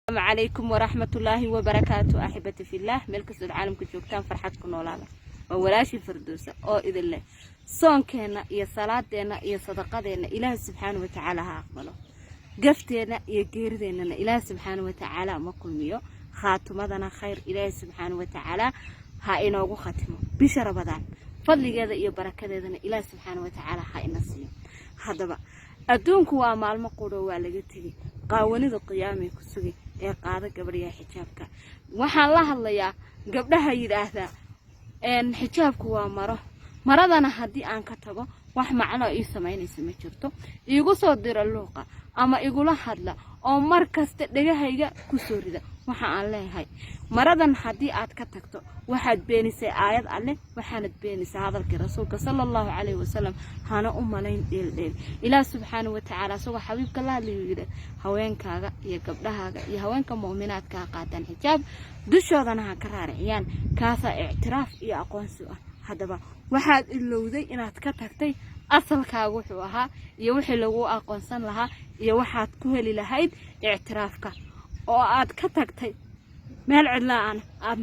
السلام عليكم ورحمة الله وبركاته. أحبتي في الله ملك العالم كجوكتان فرحتكم ولالا وولاشي فردوسة أو إذن الله صون كينا يا صلاة دينا يا صدقة دينا إله سبحانه وتعالى هاقبله قفتينا يا قير دينا إله سبحانه وتعالى ما كل ميو خاتمنا خير إله سبحانه وتعالى هاينوغو ختمه بشر بدان فضل هذا يا بركة دينا إله سبحانه وتعالى هاينسيه هذا بقى أدونك وأمال مقولة والجتي قاوني القيامة كسوي قاعدة قبرية حجابك وحلا هلا قبلها يراثا إن حجابك مرضنا هدي أن كتبه wax macno ay sameynaysa ma jirto iigu soo dira luuqa ama igula hadla oo mar kasta dhagahayga ku soo rida waxa aan leeyahay maradan hadii aad ka tagto waxaad beenisay aayad alle waxaanad beenisay hadalka rasuulka sallallahu alayhi wasallam hana u malayn dheel ilaah subhanahu wa ta'ala soo xabiibka la leeyahay haweenkaaga iyo gabdhahaaga iyo haweenka muuminaadka qaadan xijaab dushoodana ha ka raariciyaan kaasa i'tiraaf iyo aqoonsi ah hadaba waxaad ilowday inaad ka tagtay asalkaagu wuxuu ahaa iyo wixii lagu aqoonsan lahaa iyo waxaad ku heli lahayd i'tiraafka oo aad ka tagtay meel cidla aad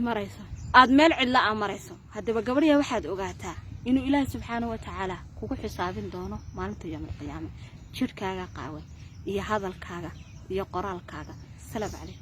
marayso hadaba gabadhiya waxaad ogaataa inuu ilaahay subhanahu wa ta'ala kugu xisaabin doono maalinta yawmal qiyaamah jirkaaga qaawan iyo hadalkaaga iyo qoraalkaaga salaam alaykum